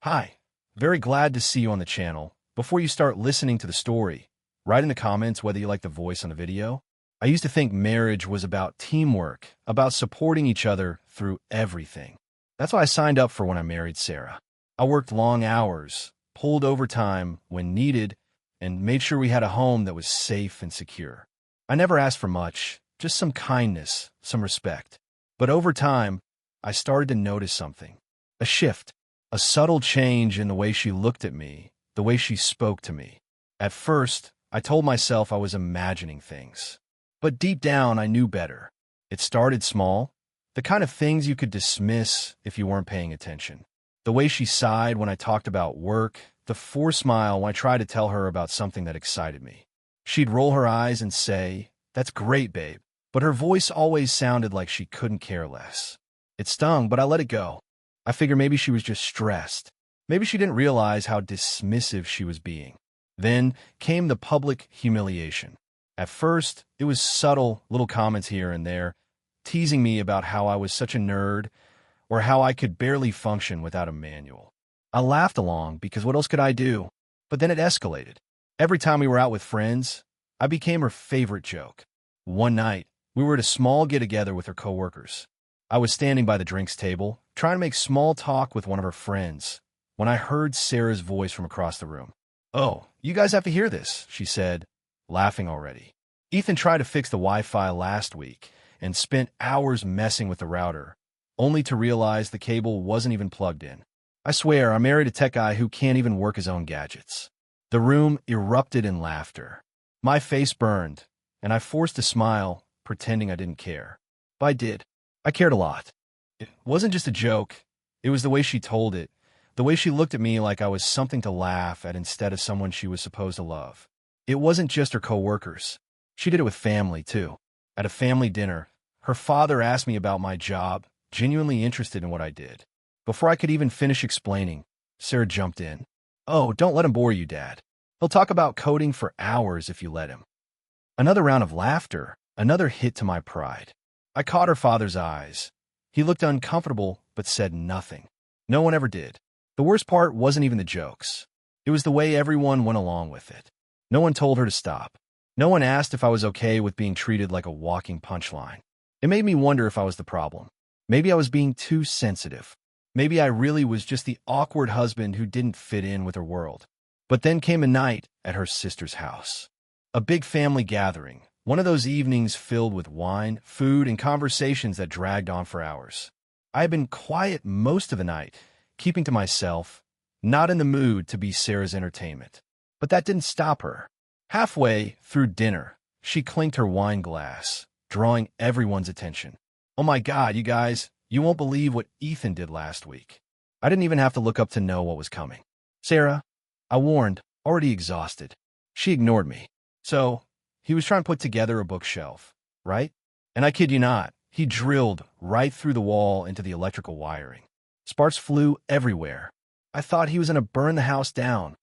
Hi, very glad to see you on the channel. Before you start listening to the story, write in the comments whether you like the voice on the video. I used to think marriage was about teamwork, about supporting each other through everything. That's why I signed up for when I married Sarah. I worked long hours, pulled overtime when needed, and made sure we had a home that was safe and secure. I never asked for much, just some kindness, some respect. But over time, I started to notice something. A shift. A subtle change in the way she looked at me, the way she spoke to me. At first, I told myself I was imagining things. But deep down, I knew better. It started small, the kind of things you could dismiss if you weren't paying attention. The way she sighed when I talked about work, the forced smile when I tried to tell her about something that excited me. She'd roll her eyes and say, "That's great, babe." But her voice always sounded like she couldn't care less. It stung, but I let it go. I figured maybe she was just stressed. Maybe she didn't realize how dismissive she was being. Then came the public humiliation. At first, it was subtle little comments here and there, teasing me about how I was such a nerd or how I could barely function without a manual. I laughed along because what else could I do? But then it escalated. Every time we were out with friends, I became her favorite joke. One night, we were at a small get-together with her coworkers. I was standing by the drinks table, trying to make small talk with one of her friends, when I heard Sarah's voice from across the room. "Oh, you guys have to hear this," she said, laughing already. "Ethan tried to fix the Wi-Fi last week and spent hours messing with the router, only to realize the cable wasn't even plugged in. I swear, I married a tech guy who can't even work his own gadgets." The room erupted in laughter. My face burned, and I forced a smile, pretending I didn't care. But I did. I cared a lot. It wasn't just a joke. It was the way she told it, the way she looked at me like I was something to laugh at instead of someone she was supposed to love. It wasn't just her coworkers. She did it with family, too. At a family dinner, her father asked me about my job, genuinely interested in what I did. Before I could even finish explaining, Sarah jumped in. "Oh, don't let him bore you, Dad. He'll talk about coding for hours if you let him." Another round of laughter, another hit to my pride. I caught her father's eyes. He looked uncomfortable, but said nothing. No one ever did. The worst part wasn't even the jokes. It was the way everyone went along with it. No one told her to stop. No one asked if I was okay with being treated like a walking punchline. It made me wonder if I was the problem. Maybe I was being too sensitive. Maybe I really was just the awkward husband who didn't fit in with her world. But then came a night at her sister's house. A big family gathering. One of those evenings filled with wine, food, and conversations that dragged on for hours. I had been quiet most of the night, keeping to myself, not in the mood to be Sarah's entertainment. But that didn't stop her. Halfway through dinner, she clinked her wine glass, drawing everyone's attention. "Oh my God, you guys, you won't believe what Ethan did last week." I didn't even have to look up to know what was coming. "Sarah," I warned, already exhausted. She ignored me. "So, he was trying to put together a bookshelf, right?" And I kid you not, he drilled right through the wall into the electrical wiring. Sparks flew everywhere. I thought he was going to burn the house down.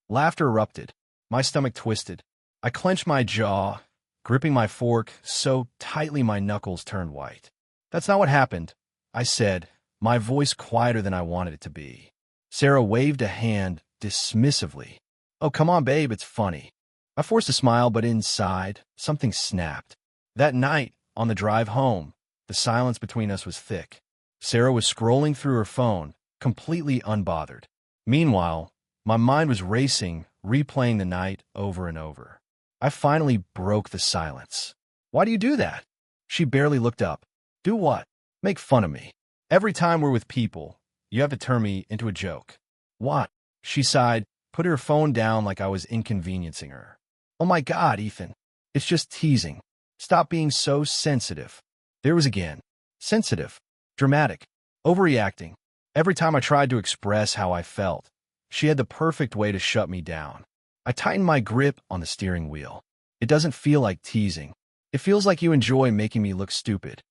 Laughter erupted. My stomach twisted. I clenched my jaw, gripping my fork so tightly my knuckles turned white. "That's not what happened," I said, my voice quieter than I wanted it to be. Sarah waved a hand dismissively. "Oh, come on, babe, it's funny." I forced a smile, but inside, something snapped. That night, on the drive home, the silence between us was thick. Sarah was scrolling through her phone, completely unbothered. Meanwhile, my mind was racing, replaying the night over and over. I finally broke the silence. "Why do you do that?" She barely looked up. "Do what?" "Make fun of me. Every time we're with people, you have to turn me into a joke." "What?" She sighed, put her phone down like I was inconveniencing her. "Oh my God, Ethan. It's just teasing. Stop being so sensitive." There was again. Sensitive. Dramatic. Overreacting. Every time I tried to express how I felt, she had the perfect way to shut me down. I tightened my grip on the steering wheel. "It doesn't feel like teasing. It feels like you enjoy making me look stupid."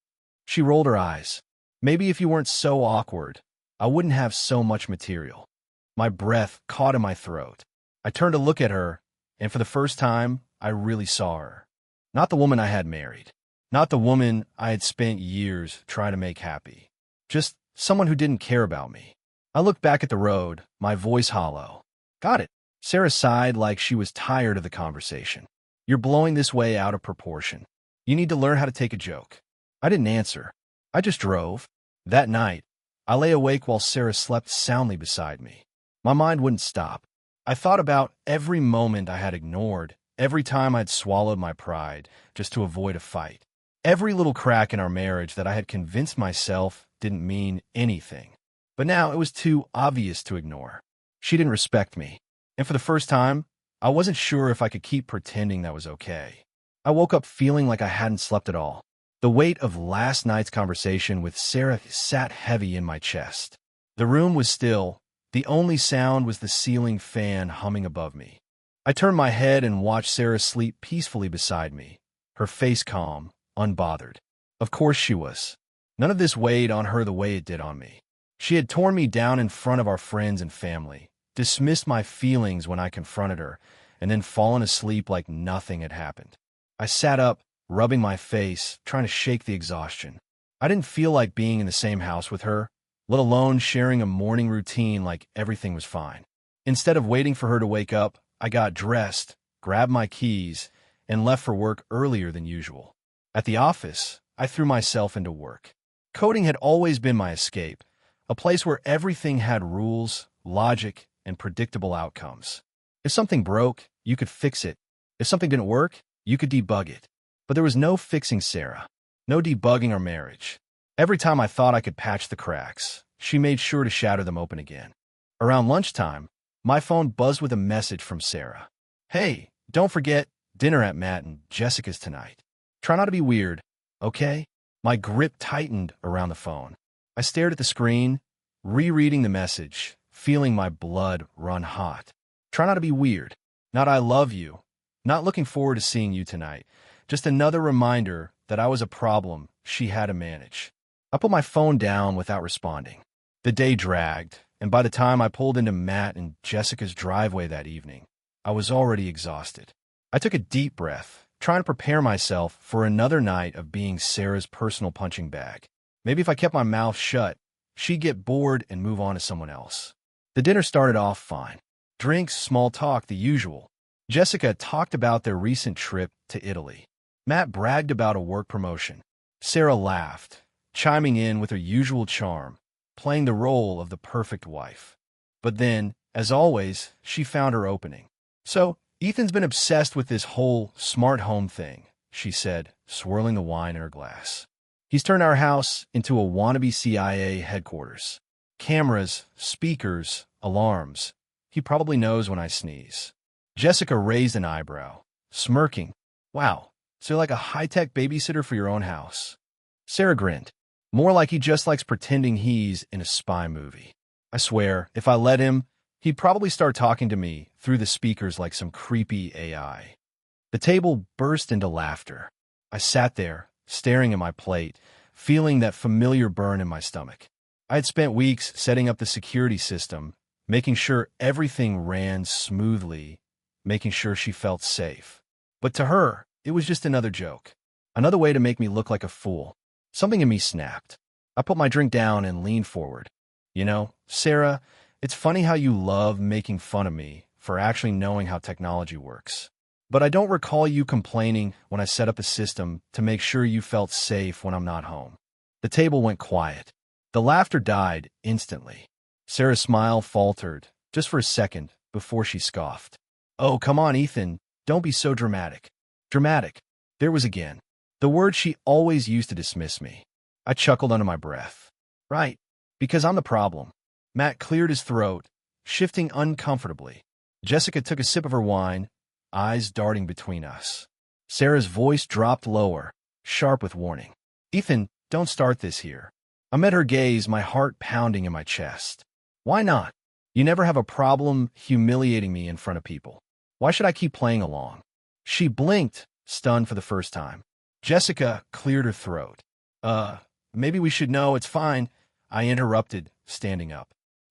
She rolled her eyes. "Maybe if you weren't so awkward, I wouldn't have so much material." My breath caught in my throat. I turned to look at her, and for the first time, I really saw her. Not the woman I had married. Not the woman I had spent years trying to make happy. Just someone who didn't care about me. I looked back at the road, my voice hollow. Got it. Sarah sighed like she was tired of the conversation. You're blowing this way out of proportion. You need to learn how to take a joke. I didn't answer. I just drove. That night, I lay awake while Sarah slept soundly beside me. My mind wouldn't stop. I thought about every moment I had ignored, every time I'd swallowed my pride just to avoid a fight. Every little crack in our marriage that I had convinced myself didn't mean anything. But now it was too obvious to ignore. She didn't respect me. And for the first time, I wasn't sure if I could keep pretending that was okay. I woke up feeling like I hadn't slept at all. The weight of last night's conversation with Sarah sat heavy in my chest. The room was still. The only sound was the ceiling fan humming above me. I turned my head and watched Sarah sleep peacefully beside me, her face calm, unbothered. Of course she was. None of this weighed on her the way it did on me. She had torn me down in front of our friends and family, dismissed my feelings when I confronted her, and then fallen asleep like nothing had happened. I sat up, rubbing my face, trying to shake the exhaustion. I didn't feel like being in the same house with her, let alone sharing a morning routine like everything was fine. Instead of waiting for her to wake up, I got dressed, grabbed my keys, and left for work earlier than usual. At the office, I threw myself into work. Coding had always been my escape, a place where everything had rules, logic, and predictable outcomes. If something broke, you could fix it. If something didn't work, you could debug it. But there was no fixing Sarah, no debugging our marriage. Every time I thought I could patch the cracks, she made sure to shatter them open again. Around lunchtime, my phone buzzed with a message from Sarah. Hey, don't forget, dinner at Matt and Jessica's tonight. Try not to be weird, okay? My grip tightened around the phone. I stared at the screen, rereading the message, feeling my blood run hot. Try not to be weird. Not I love you. Not looking forward to seeing you tonight. Just another reminder that I was a problem she had to manage. I put my phone down without responding. The day dragged, and by the time I pulled into Matt and Jessica's driveway that evening, I was already exhausted. I took a deep breath, trying to prepare myself for another night of being Sarah's personal punching bag. Maybe if I kept my mouth shut, she'd get bored and move on to someone else. The dinner started off fine. Drinks, small talk, the usual. Jessica talked about their recent trip to Italy. Matt bragged about a work promotion. Sarah laughed, chiming in with her usual charm, playing the role of the perfect wife. But then, as always, she found her opening. So, Ethan's been obsessed with this whole smart home thing, she said, swirling the wine in her glass. He's turned our house into a wannabe CIA headquarters. Cameras, speakers, alarms. He probably knows when I sneeze. Jessica raised an eyebrow, smirking. Wow, so you're like a high-tech babysitter for your own house. Sarah grinned. More like he just likes pretending he's in a spy movie. I swear, if I let him, he'd probably start talking to me through the speakers like some creepy AI. The table burst into laughter. I sat there, staring at my plate, feeling that familiar burn in my stomach. I had spent weeks setting up the security system, making sure everything ran smoothly, making sure she felt safe. But to her, it was just another joke, another way to make me look like a fool. Something in me snapped. I put my drink down and leaned forward. You know, Sarah, it's funny how you love making fun of me for actually knowing how technology works. But I don't recall you complaining when I set up a system to make sure you felt safe when I'm not home. The table went quiet. The laughter died instantly. Sarah's smile faltered, just for a second, before she scoffed. Oh, come on, Ethan. Don't be so dramatic. Dramatic. There was again. The word she always used to dismiss me. I chuckled under my breath. Right, because I'm the problem. Matt cleared his throat, shifting uncomfortably. Jessica took a sip of her wine, eyes darting between us. Sarah's voice dropped lower, sharp with warning. Ethan, don't start this here. I met her gaze, my heart pounding in my chest. Why not? You never have a problem humiliating me in front of people. Why should I keep playing along? She blinked, stunned for the first time. Jessica cleared her throat. Maybe we should know it's fine. I interrupted, standing up.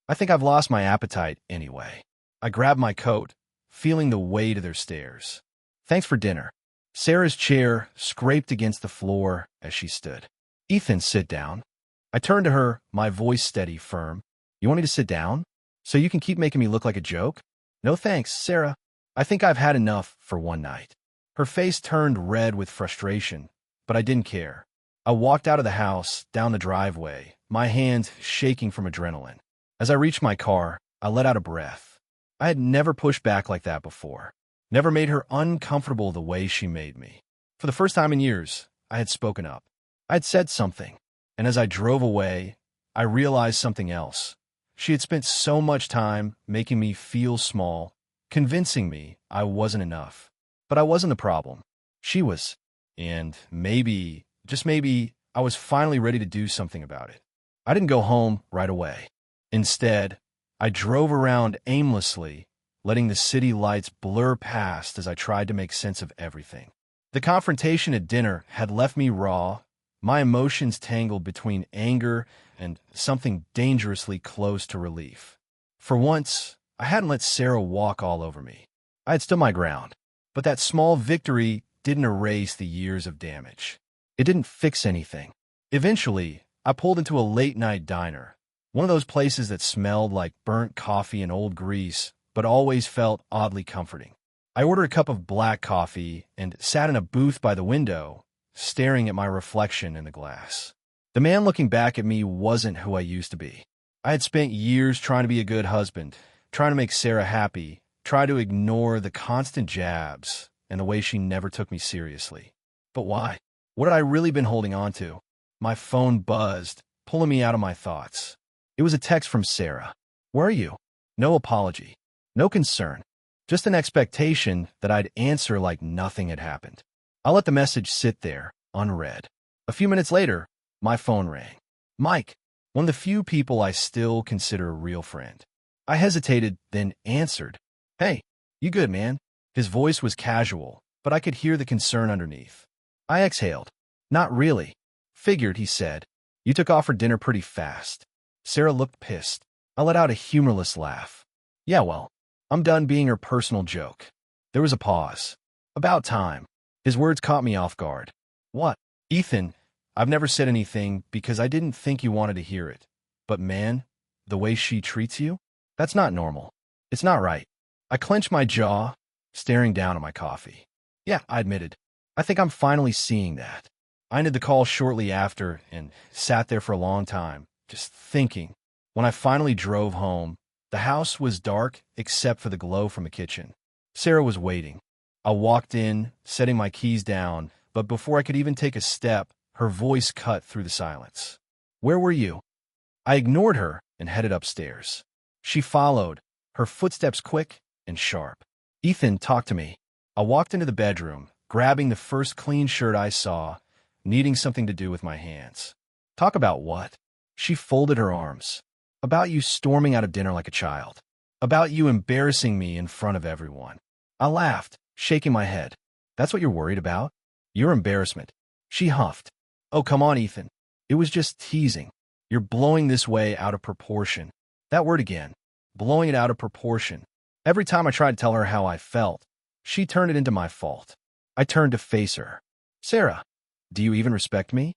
I think I've lost my appetite anyway. I grabbed my coat, feeling the weight of their stares. Thanks for dinner. Sarah's chair scraped against the floor as she stood. Ethan, sit down. I turned to her, my voice steady, firm. You want me to sit down? So you can keep making me look like a joke? No thanks, Sarah. I think I've had enough for one night. Her face turned red with frustration, but I didn't care. I walked out of the house, down the driveway, my hands shaking from adrenaline. As I reached my car, I let out a breath. I had never pushed back like that before. Never made her uncomfortable the way she made me. For the first time in years, I had spoken up. I had said something, and as I drove away, I realized something else. She had spent so much time making me feel small, convincing me I wasn't enough. But I wasn't the problem. She was. And maybe, just maybe, I was finally ready to do something about it. I didn't go home right away. Instead, I drove around aimlessly, letting the city lights blur past as I tried to make sense of everything. The confrontation at dinner had left me raw, my emotions tangled between anger and something dangerously close to relief. For once, I hadn't let Sarah walk all over me. I had stood my ground, but that small victory didn't erase the years of damage. It didn't fix anything. Eventually, I pulled into a late-night diner, one of those places that smelled like burnt coffee and old grease, but always felt oddly comforting. I ordered a cup of black coffee and sat in a booth by the window, staring at my reflection in the glass. The man looking back at me wasn't who I used to be. I had spent years trying to be a good husband, trying to make Sarah happy, trying to ignore the constant jabs and the way she never took me seriously. But why? What had I really been holding on to? My phone buzzed, pulling me out of my thoughts. It was a text from Sarah. Where are you? No apology. No concern. Just an expectation that I'd answer like nothing had happened. I let the message sit there, unread. A few minutes later, my phone rang. Mike, one of the few people I still consider a real friend. I hesitated, then answered. Hey, you good, man? His voice was casual, but I could hear the concern underneath. I exhaled. Not really. Figured, he said. You took off for dinner pretty fast. Sarah looked pissed. I let out a humorless laugh. Yeah, well, I'm done being her personal joke. There was a pause. About time. His words caught me off guard. What? Ethan, I've never said anything because I didn't think you wanted to hear it. But man, the way she treats you? That's not normal. It's not right. I clenched my jaw, staring down at my coffee. Yeah, I admitted. I think I'm finally seeing that. I ended the call shortly after and sat there for a long time, just thinking. When I finally drove home, the house was dark except for the glow from the kitchen. Sarah was waiting. I walked in, setting my keys down, but before I could even take a step, her voice cut through the silence. Where were you? I ignored her and headed upstairs. She followed, her footsteps quick and sharp. Ethan, talk to me. I walked into the bedroom, grabbing the first clean shirt I saw, needing something to do with my hands. Talk about what? She folded her arms. About you storming out of dinner like a child. About you embarrassing me in front of everyone. I laughed, shaking my head. That's what you're worried about? Your embarrassment. She huffed. Oh, come on, Ethan. It was just teasing. You're blowing this way out of proportion. That word again. Blowing it out of proportion. Every time I tried to tell her how I felt, she turned it into my fault. I turned to face her. Sarah, do you even respect me?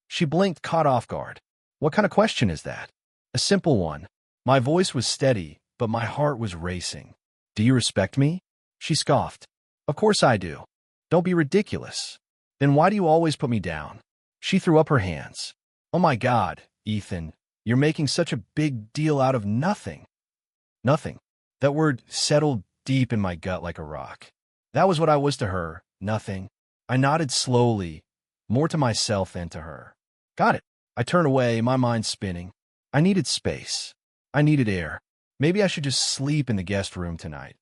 She blinked, caught off guard. What kind of question is that? A simple one. My voice was steady, but my heart was racing. Do you respect me? She scoffed. Of course I do. Don't be ridiculous. Then why do you always put me down? She threw up her hands. Oh my God, Ethan, you're making such a big deal out of nothing. Nothing. That word settled deep in my gut like a rock. That was what I was to her, nothing. I nodded slowly, more to myself than to her. Got it. I turned away, my mind spinning. I needed space. I needed air. Maybe I should just sleep in the guest room tonight.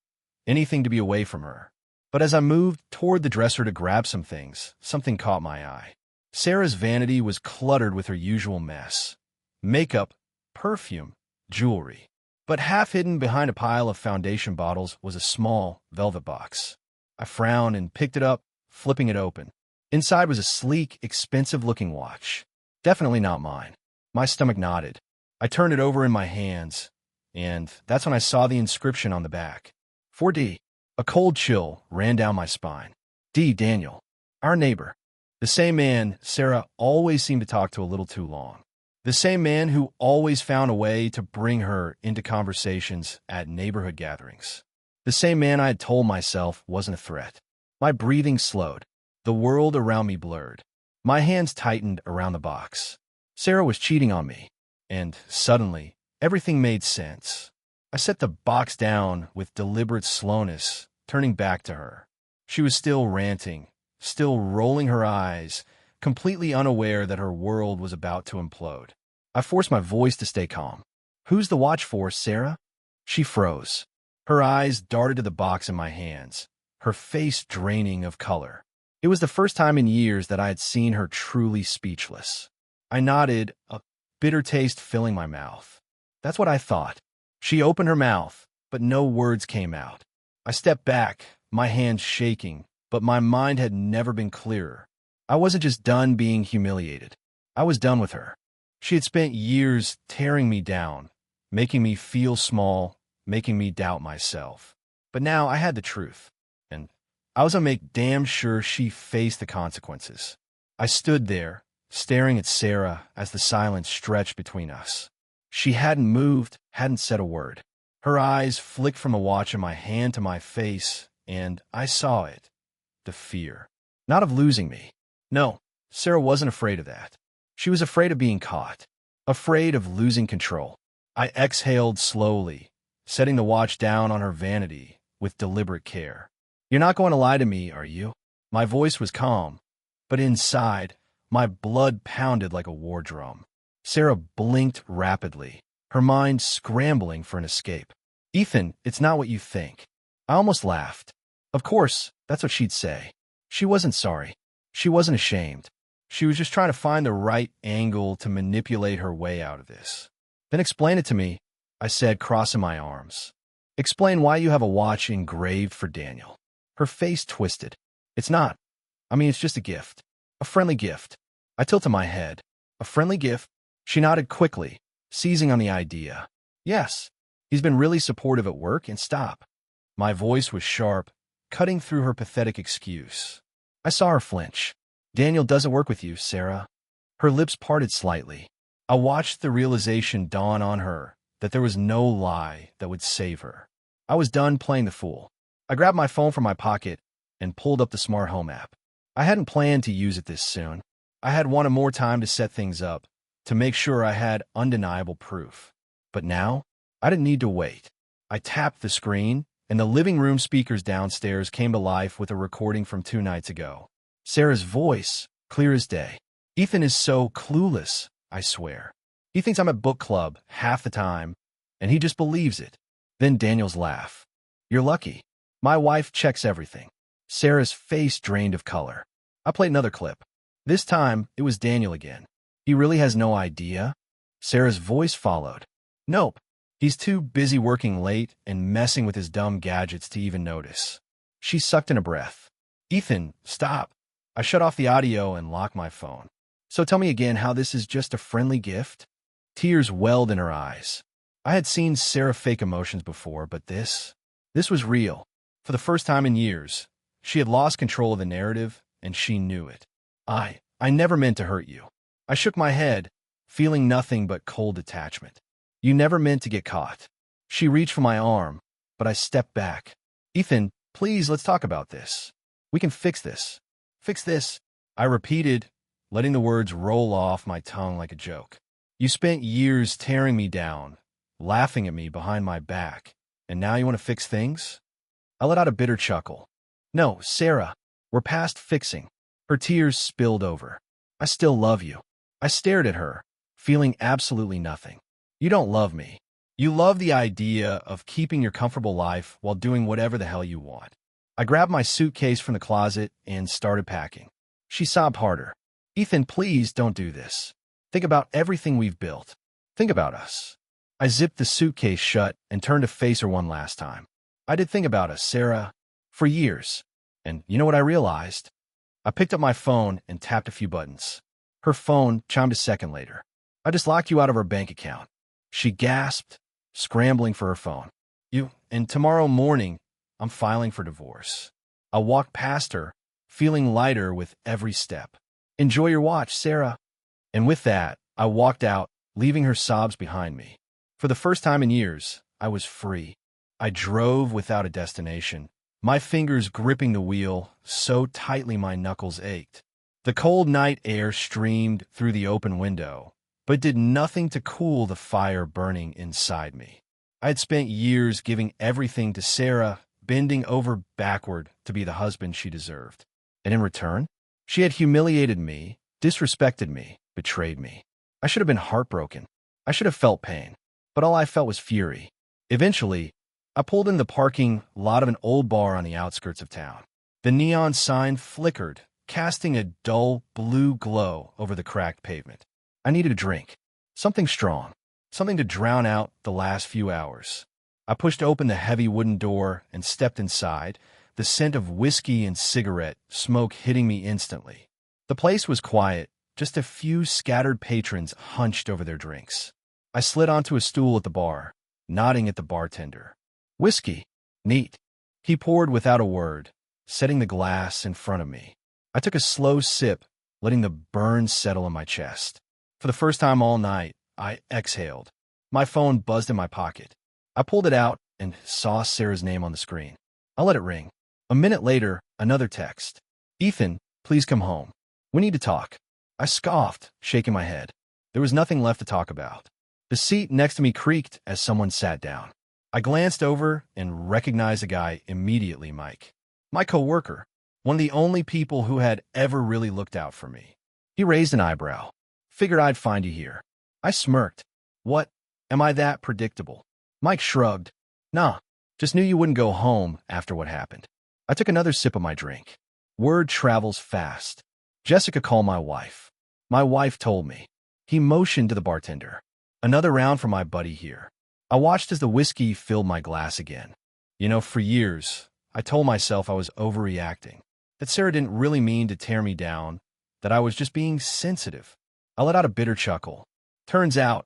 Anything to be away from her. But as I moved toward the dresser to grab some things, something caught my eye. Sarah's vanity was cluttered with her usual mess. Makeup, perfume, jewelry. But half hidden behind a pile of foundation bottles was a small velvet box. I frowned and picked it up, flipping it open. Inside was a sleek, expensive-looking watch. Definitely not mine. My stomach nodded. I turned it over in my hands, and that's when I saw the inscription on the back. 4D. A cold chill ran down my spine. D. Daniel. Our neighbor. The same man Sarah always seemed to talk to a little too long. The same man who always found a way to bring her into conversations at neighborhood gatherings. The same man I had told myself wasn't a threat. My breathing slowed. The world around me blurred. My hands tightened around the box. Sarah was cheating on me. And suddenly, everything made sense. I set the box down with deliberate slowness, turning back to her. She was still ranting, still rolling her eyes, completely unaware that her world was about to implode. I forced my voice to stay calm. "Who's the watch for, Sarah?" She froze. Her eyes darted to the box in my hands, her face draining of color. It was the first time in years that I had seen her truly speechless. I nodded, a bitter taste filling my mouth. That's what I thought. She opened her mouth, but no words came out. I stepped back, my hands shaking, but my mind had never been clearer. I wasn't just done being humiliated. I was done with her. She had spent years tearing me down, making me feel small, making me doubt myself. But now I had the truth, and I was going to make damn sure she faced the consequences. I stood there, staring at Sarah as the silence stretched between us. She hadn't moved, hadn't said a word. Her eyes flicked from a watch in my hand to my face, and I saw it. The fear. Not of losing me. No, Sarah wasn't afraid of that. She was afraid of being caught. Afraid of losing control. I exhaled slowly, setting the watch down on her vanity with deliberate care. "You're not going to lie to me, are you?" My voice was calm, but inside, my blood pounded like a war drum. Sarah blinked rapidly, her mind scrambling for an escape. "Ethan, it's not what you think." I almost laughed. Of course, that's what she'd say. She wasn't sorry. She wasn't ashamed. She was just trying to find the right angle to manipulate her way out of this. "Then explain it to me," I said, crossing my arms. "Explain why you have a watch engraved for Daniel." Her face twisted. "It's not. It's just a gift. A friendly gift." I tilted my head. "A friendly gift?" She nodded quickly, seizing on the idea. "Yes. He's been really supportive at work, and stop." My voice was sharp, cutting through her pathetic excuse. I saw her flinch. "Daniel doesn't work with you, Sarah." Her lips parted slightly. I watched the realization dawn on her that there was no lie that would save her. I was done playing the fool. I grabbed my phone from my pocket and pulled up the smart home app. I hadn't planned to use it this soon. I had wanted more time to set things up, to make sure I had undeniable proof. But now, I didn't need to wait. I tapped the screen, and the living room speakers downstairs came to life with a recording from 2 nights ago. Sarah's voice, clear as day. "Ethan is so clueless, I swear. He thinks I'm at book club half the time, and he just believes it." Then Daniel's laugh. "You're lucky. My wife checks everything." Sarah's face drained of color. I played another clip. This time, it was Daniel again. "He really has no idea?" Sarah's voice followed. "Nope. He's too busy working late and messing with his dumb gadgets to even notice." She sucked in a breath. "Ethan, stop." I shut off the audio and locked my phone. "So tell me again how this is just a friendly gift?" Tears welled in her eyes. I had seen Sarah fake emotions before, but this was real. For the first time in years, she had lost control of the narrative, and she knew it. I never meant to hurt you." I shook my head, feeling nothing but cold detachment. "You never meant to get caught." She reached for my arm, but I stepped back. "Ethan, please, let's talk about this. We can fix this." "Fix this," I repeated, letting the words roll off my tongue like a joke. "You spent years tearing me down, laughing at me behind my back, and now you want to fix things?" I let out a bitter chuckle. "No, Sarah, we're past fixing." Her tears spilled over. "I still love you." I stared at her, feeling absolutely nothing. "You don't love me. You love the idea of keeping your comfortable life while doing whatever the hell you want." I grabbed my suitcase from the closet and started packing. She sobbed harder. "Ethan, please don't do this. Think about everything we've built. Think about us." I zipped the suitcase shut and turned to face her one last time. "I did think about us, Sarah, for years. And you know what I realized?" I picked up my phone and tapped a few buttons. Her phone chimed a second later. "I just locked you out of our bank account." She gasped, scrambling for her phone. And tomorrow morning, I'm filing for divorce." I walked past her, feeling lighter with every step. "Enjoy your watch, Sarah." And with that, I walked out, leaving her sobs behind me. For the first time in years, I was free. I drove without a destination, my fingers gripping the wheel so tightly my knuckles ached. The cold night air streamed through the open window, but did nothing to cool the fire burning inside me. I had spent years giving everything to Sarah, bending over backward to be the husband she deserved. And in return, she had humiliated me, disrespected me, betrayed me. I should have been heartbroken. I should have felt pain. But all I felt was fury. Eventually, I pulled in the parking lot of an old bar on the outskirts of town. The neon sign flickered, casting a dull blue glow over the cracked pavement. I needed a drink. Something strong. Something to drown out the last few hours. I pushed open the heavy wooden door and stepped inside, the scent of whiskey and cigarette smoke hitting me instantly. The place was quiet, just a few scattered patrons hunched over their drinks. I slid onto a stool at the bar, nodding at the bartender. Whiskey. Neat. He poured without a word, setting the glass in front of me. I took a slow sip, letting the burn settle in my chest. For the first time all night, I exhaled. My phone buzzed in my pocket. I pulled it out and saw Sarah's name on the screen. I let it ring. A minute later, another text. Ethan, please come home. We need to talk. I scoffed, shaking my head. There was nothing left to talk about. The seat next to me creaked as someone sat down. I glanced over and recognized a guy immediately, Mike. My coworker, one of the only people who had ever really looked out for me. He raised an eyebrow. Figured I'd find you here. I smirked. What? Am I that predictable? Mike shrugged. Nah, just knew you wouldn't go home after what happened. I took another sip of my drink. Word travels fast. Jessica called my wife. My wife told me. He motioned to the bartender. Another round for my buddy here. I watched as the whiskey filled my glass again. For years, I told myself I was overreacting, that Sarah didn't really mean to tear me down, that I was just being sensitive. I let out a bitter chuckle. Turns out,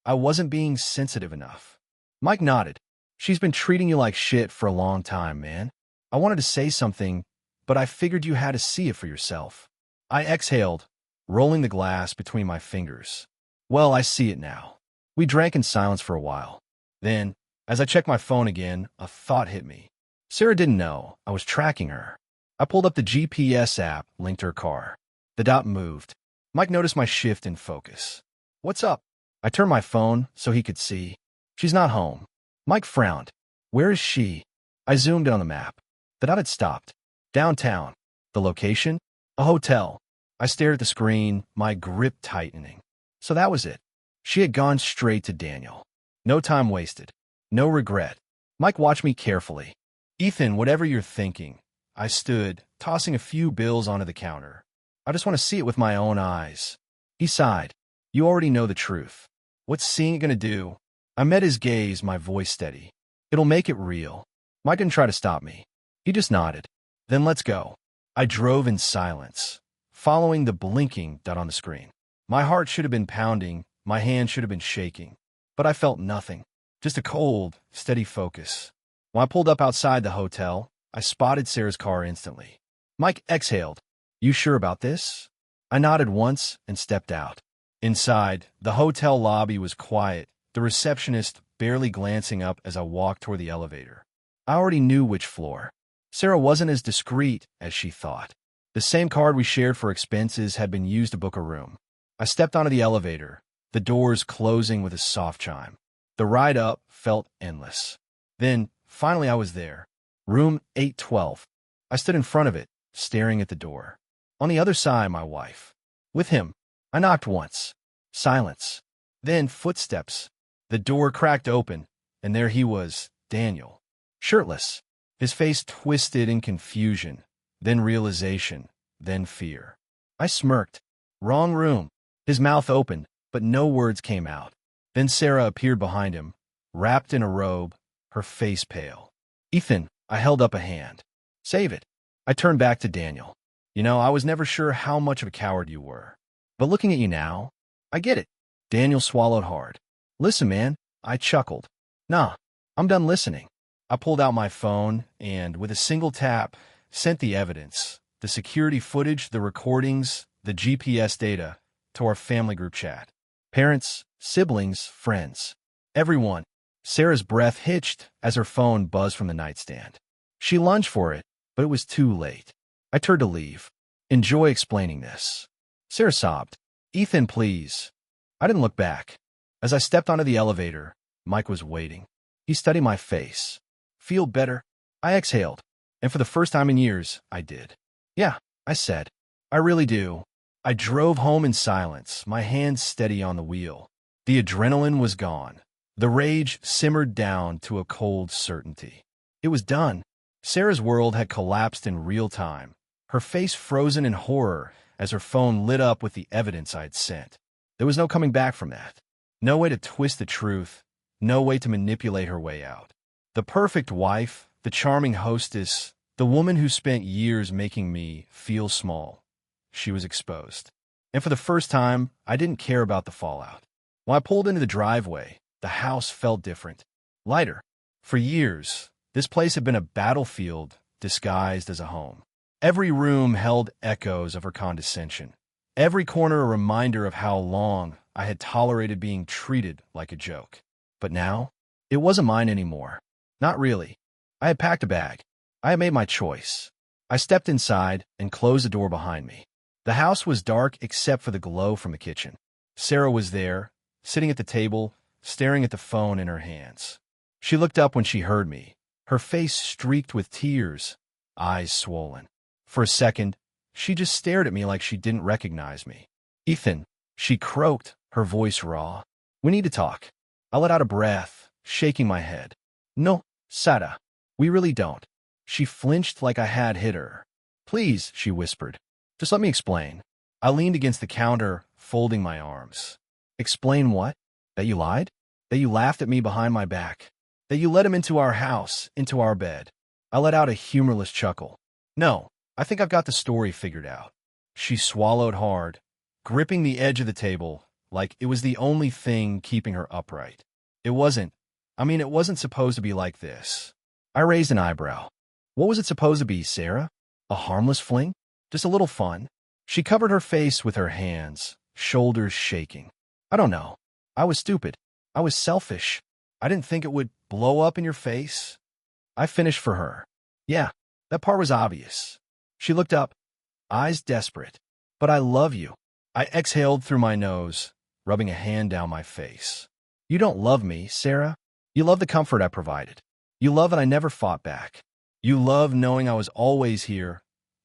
I wasn't being sensitive enough. Mike nodded. She's been treating you like shit for a long time, man. I wanted to say something, but I figured you had to see it for yourself. I exhaled, rolling the glass between my fingers. Well, I see it now. We drank in silence for a while. Then, as I checked my phone again, a thought hit me. Sarah didn't know I was tracking her. I pulled up the GPS app linked to her car. The dot moved. Mike noticed my shift in focus. What's up? I turned my phone so he could see. She's not home. Mike frowned. Where is she? I zoomed in on the map. The dot had stopped. Downtown. The location? A hotel. I stared at the screen, my grip tightening. So that was it. She had gone straight to Daniel. No time wasted. No regret. Mike watched me carefully. Ethan, whatever you're thinking. I stood, tossing a few bills onto the counter. I just want to see it with my own eyes. He sighed. You already know the truth. What's seeing it gonna do? I met his gaze, my voice steady. It'll make it real. Mike didn't try to stop me. He just nodded. Then let's go. I drove in silence, following the blinking dot on the screen. My heart should have been pounding, my hand should have been shaking. But I felt nothing. Just a cold, steady focus. When I pulled up outside the hotel, I spotted Sarah's car instantly. Mike exhaled. You sure about this? I nodded once and stepped out. Inside, the hotel lobby was quiet, the receptionist barely glancing up as I walked toward the elevator. I already knew which floor. Sarah wasn't as discreet as she thought. The same card we shared for expenses had been used to book a room. I stepped onto the elevator, the doors closing with a soft chime. The ride up felt endless. Then, finally I was there. Room 812. I stood in front of it, staring at the door. On the other side, my wife. With him. I knocked once. Silence. Then footsteps. The door cracked open, and there he was, Daniel. Shirtless. His face twisted in confusion, then realization, then fear. I smirked. Wrong room. His mouth opened, but no words came out. Then Sarah appeared behind him, wrapped in a robe, her face pale. Ethan, I held up a hand. Save it. I turned back to Daniel. I was never sure how much of a coward you were. But looking at you now, I get it. Daniel swallowed hard. Listen, man, I chuckled. Nah, I'm done listening. I pulled out my phone and, with a single tap, sent the evidence, the security footage, the recordings, the GPS data, to our family group chat. Parents, siblings, friends. Everyone. Sarah's breath hitched as her phone buzzed from the nightstand. She lunged for it, but it was too late. I turned to leave. Enjoy explaining this. Sarah sobbed. Ethan, please. I didn't look back. As I stepped onto the elevator, Mike was waiting. He studied my face. Feel better? I exhaled. And for the first time in years, I did. Yeah, I said. I really do. I drove home in silence, my hands steady on the wheel. The adrenaline was gone. The rage simmered down to a cold certainty. It was done. Sarah's world had collapsed in real time, her face frozen in horror as her phone lit up with the evidence I'd sent. There was no coming back from that. No way to twist the truth, no way to manipulate her way out. The perfect wife, the charming hostess, the woman who spent years making me feel small. She was exposed. And for the first time, I didn't care about the fallout. When I pulled into the driveway, the house felt different, lighter. For years, this place had been a battlefield disguised as a home. Every room held echoes of her condescension. Every corner a reminder of how long I had tolerated being treated like a joke. But now, it wasn't mine anymore. Not really. I had packed a bag. I had made my choice. I stepped inside and closed the door behind me. The house was dark except for the glow from the kitchen. Sarah was there, sitting at the table, staring at the phone in her hands. She looked up when she heard me, her face streaked with tears, eyes swollen. For a second, she just stared at me like she didn't recognize me. Ethan, she croaked, her voice raw. We need to talk. I let out a breath, shaking my head. No, Sarah, we really don't. She flinched like I had hit her. Please, she whispered. Just let me explain. I leaned against the counter, folding my arms. Explain what? That you lied? That you laughed at me behind my back? That you let him into our house, into our bed? I let out a humorless chuckle. No, I think I've got the story figured out. She swallowed hard, gripping the edge of the table like it was the only thing keeping her upright. It wasn't supposed to be like this. I raised an eyebrow. What was it supposed to be, Sarah? A harmless fling? Just a little fun? She covered her face with her hands, shoulders shaking. I don't know. I was stupid. I was selfish. I didn't think it would blow up in your face. I finished for her. Yeah, that part was obvious. She looked up, eyes desperate. But I love you. I exhaled through my nose, rubbing a hand down my face. You don't love me, Sarah. You love the comfort I provided. You love that I never fought back. You love knowing I was always here,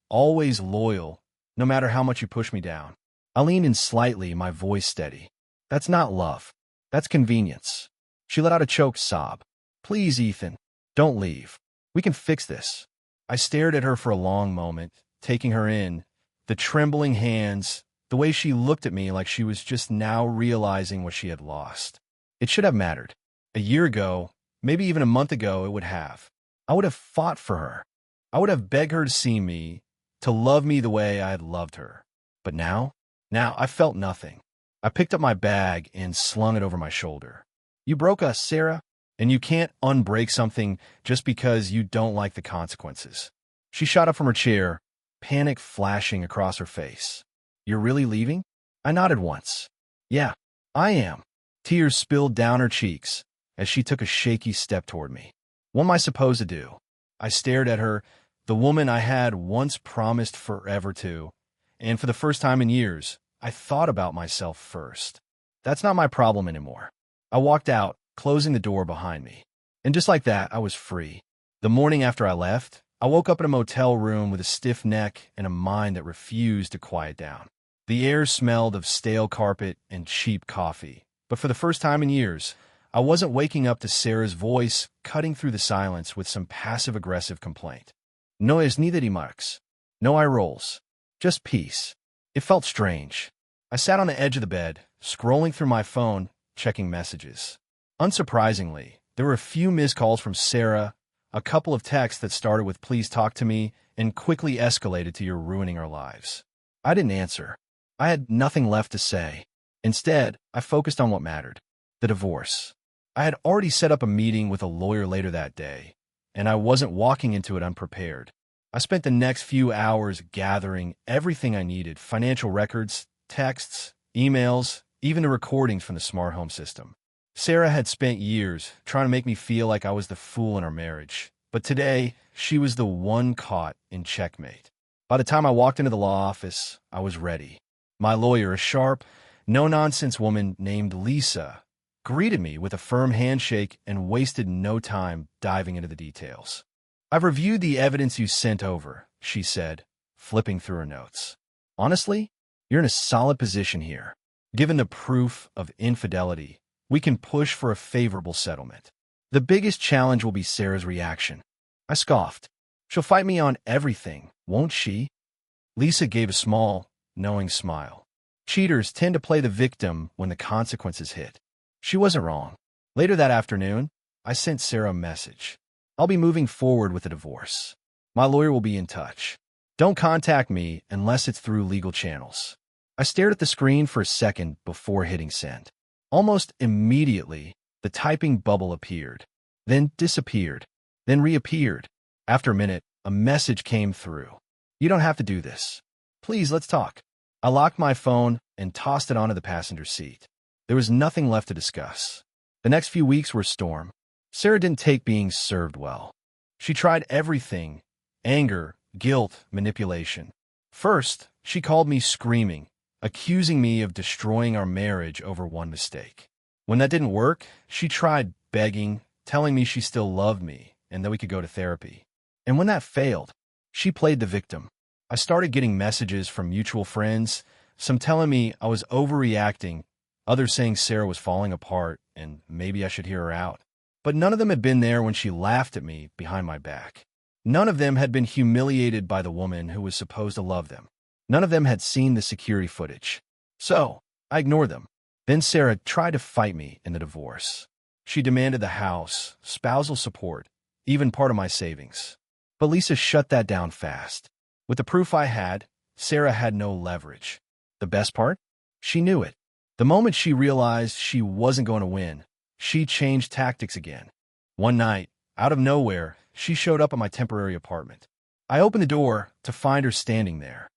always loyal, no matter how much you push me down. I leaned in slightly, my voice steady. That's not love. That's convenience. She let out a choked sob. Please, Ethan, don't leave. We can fix this. I stared at her for a long moment, taking her in, the trembling hands, the way she looked at me like she was just now realizing what she had lost. It should have mattered. A year ago, maybe even a month ago, it would have. I would have fought for her. I would have begged her to see me, to love me the way I had loved her. But now I felt nothing. I picked up my bag and slung it over my shoulder. You broke us, Sarah, and you can't unbreak something just because you don't like the consequences. She shot up from her chair, panic flashing across her face. You're really leaving? I nodded once. Yeah, I am. Tears spilled down her cheeks as she took a shaky step toward me. What am I supposed to do? I stared at her, the woman I had once promised forever to, and for the first time in years, I thought about myself first. That's not my problem anymore. I walked out, closing the door behind me. And just like that, I was free. The morning after I left, I woke up in a motel room with a stiff neck and a mind that refused to quiet down. The air smelled of stale carpet and cheap coffee. But for the first time in years, I wasn't waking up to Sarah's voice cutting through the silence with some passive-aggressive complaint. No es ni de remarks. No eye rolls. Just peace. It felt strange. I sat on the edge of the bed, scrolling through my phone, checking messages. Unsurprisingly, there were a few missed calls from Sarah, a couple of texts that started with "please talk to me" and quickly escalated to "you're ruining our lives." I didn't answer. I had nothing left to say. Instead, I focused on what mattered: the divorce. I had already set up a meeting with a lawyer later that day, and I wasn't walking into it unprepared. I spent the next few hours gathering everything I needed: financial records, texts, emails, even the recordings from the smart home system. Sarah had spent years trying to make me feel like I was the fool in our marriage, but today she was the one caught in checkmate. By the time I walked into the law office, I was ready. My lawyer, a sharp, no-nonsense woman named Lisa, greeted me with a firm handshake and wasted no time diving into the details. "I've reviewed the evidence you sent over," she said, flipping through her notes. "Honestly, you're in a solid position here. Given the proof of infidelity, we can push for a favorable settlement. The biggest challenge will be Sarah's reaction." I scoffed. "She'll fight me on everything, won't she?" Lisa gave a small, knowing smile. Cheaters tend to play the victim when the consequences hit. She wasn't wrong. Later that afternoon, I sent Sarah a message. "I'll be moving forward with the divorce. My lawyer will be in touch. Don't contact me unless it's through legal channels." I stared at the screen for a second before hitting send. Almost immediately, the typing bubble appeared, then disappeared, then reappeared. After a minute, a message came through. "You don't have to do this. Please, let's talk." I locked my phone and tossed it onto the passenger seat. There was nothing left to discuss. The next few weeks were a storm. Sarah didn't take being served well. She tried everything: anger, guilt, manipulation. First, she called me screaming, accusing me of destroying our marriage over one mistake. When that didn't work, she tried begging, telling me she still loved me and that we could go to therapy. And when that failed, she played the victim. I started getting messages from mutual friends, some telling me I was overreacting, others saying Sarah was falling apart and maybe I should hear her out. But none of them had been there when she laughed at me behind my back. None of them had been humiliated by the woman who was supposed to love them. None of them had seen the security footage. So, I ignored them. Then Sarah tried to fight me in the divorce. She demanded the house, spousal support, even part of my savings. But Lisa shut that down fast. With the proof I had, Sarah had no leverage. The best part? She knew it. The moment she realized she wasn't going to win, she changed tactics again. One night, out of nowhere, she showed up at my temporary apartment. I opened the door to find her standing there,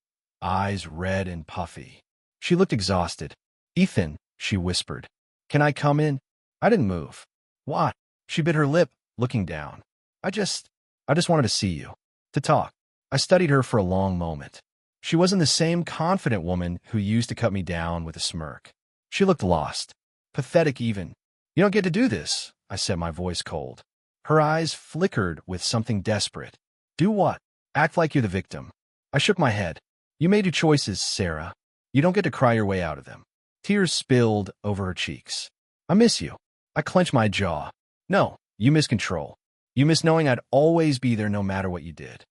eyes red and puffy. She looked exhausted. "Ethan," she whispered, "can I come in?" I didn't move. "What?" She bit her lip, looking down. I just wanted to see you, to talk." I studied her for a long moment. She wasn't the same confident woman who used to cut me down with a smirk. She looked lost, pathetic even. "You don't get to do this," I said, my voice cold. Her eyes flickered with something desperate. "Do what?" "Act like you're the victim." I shook my head. "You made your choices, Sarah. You don't get to cry your way out of them." Tears spilled over her cheeks. "I miss you." I clenched my jaw. "No, you miss control. You miss knowing I'd always be there no matter what you did."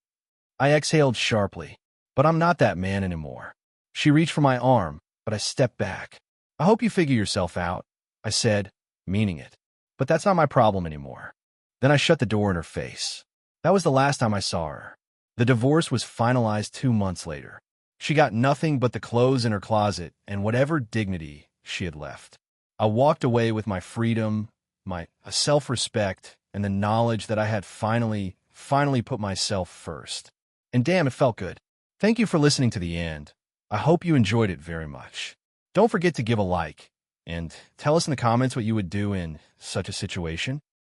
I exhaled sharply. "But I'm not that man anymore." She reached for my arm, but I stepped back. "I hope you figure yourself out," I said, meaning it. "But that's not my problem anymore." Then I shut the door in her face. That was the last time I saw her. The divorce was finalized 2 months later. She got nothing but the clothes in her closet and whatever dignity she had left. I walked away with my freedom, my self-respect, and the knowledge that I had finally put myself first. And damn, it felt good. Thank you for listening to the end. I hope you enjoyed it very much. Don't forget to give a like, and tell us in the comments what you would do in such a situation.